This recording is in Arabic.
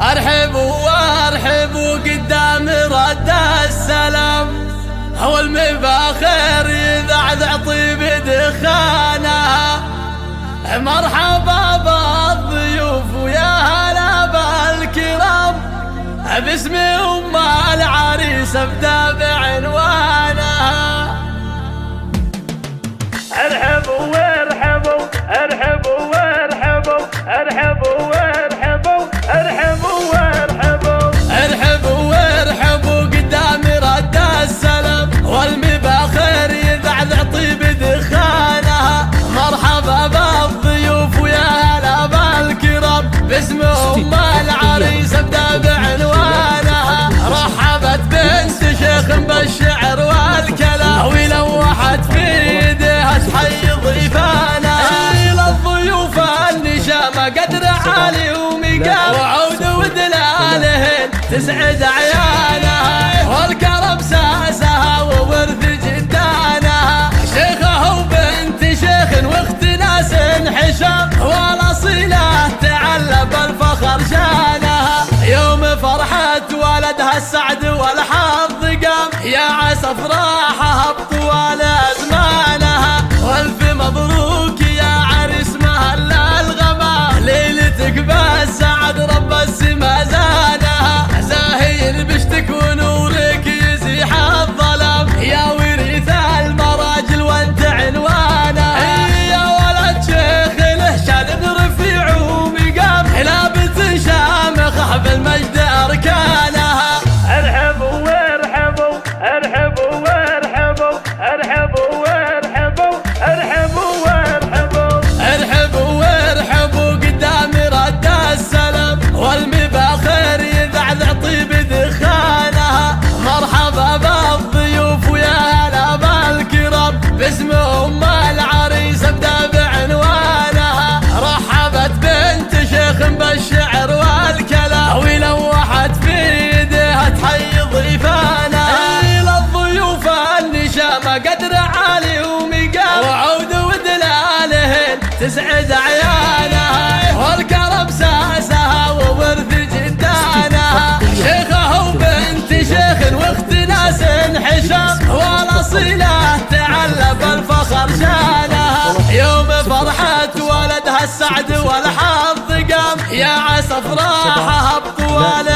ارحبوا وارحبوا قدام رد السلام، هو المفاخر يذعذع طيب دخانها. مرحبا بالضيوف ويا هلا بالكرام، باسم ام العريس ابدا بعنوانها. ارحبوا وارحبوا ارحبوا وارحبوا ارحبوا وارحبوا ارحبوا وارحبوا ارحبوا وارحبوا قدام رد السلام، والمباخر يذعذع طيب دخانها. مرحبا بالضيوف ويا هلا بالكرام، باسم ام العريس ابدا بعنوانها. رحبت بنت شيخ بالشعر والكلام، ولوحت في يديها تحيي ضيفانها. للضيوف النشامه قدر عالي ومقام، وعود ودلالهن تسعد عيانها. والكرم ساسها وورث جدانها، شيخه وبنت شيخ واخت ناس حشام، والاصيله تعلى بالفخر شانها. يوم فرحة ولدها السعد والحظ قام، يا عسى افراحها بطوال ازمانها. والف مبروك يا عريس مهل الغمام، ليلتك بالسعد رب السما زانها. زاهي بشتك ونورك يزيح الظلام، يا وريث المراجل وانت عنوانها. يا ولد شيخ له شان رفيع ومقام، لابس شامخ بالمجد اركانها. ارحبوا وارحبوا ارحبوا وارحبوا ارحبوا وارحبوا ارحبوا وارحبوا ارحبوا وارحبوا قدام رد السلام، والمباخر يذعذع طيب دخانها. مرحبا بالضيوف ويا هلا بالكرام، باسم ام العريس ابدا بعنوانها. رحبت بنت شيخ بالشعر والكلام، ولوحت في يديها تحيي ضيفانها. للضيوف النشامه قدر عالي ومقام، وعود ودلالهن تسعد عيانها. والكرم ساسها وورث جدانها، شيخه وبنت شيخ واخت ناس حشام، والاصيله تعلى بالفخر شانها. يوم فرحة ولدها السعد والحظ قام، يا عسى افراحها بطوال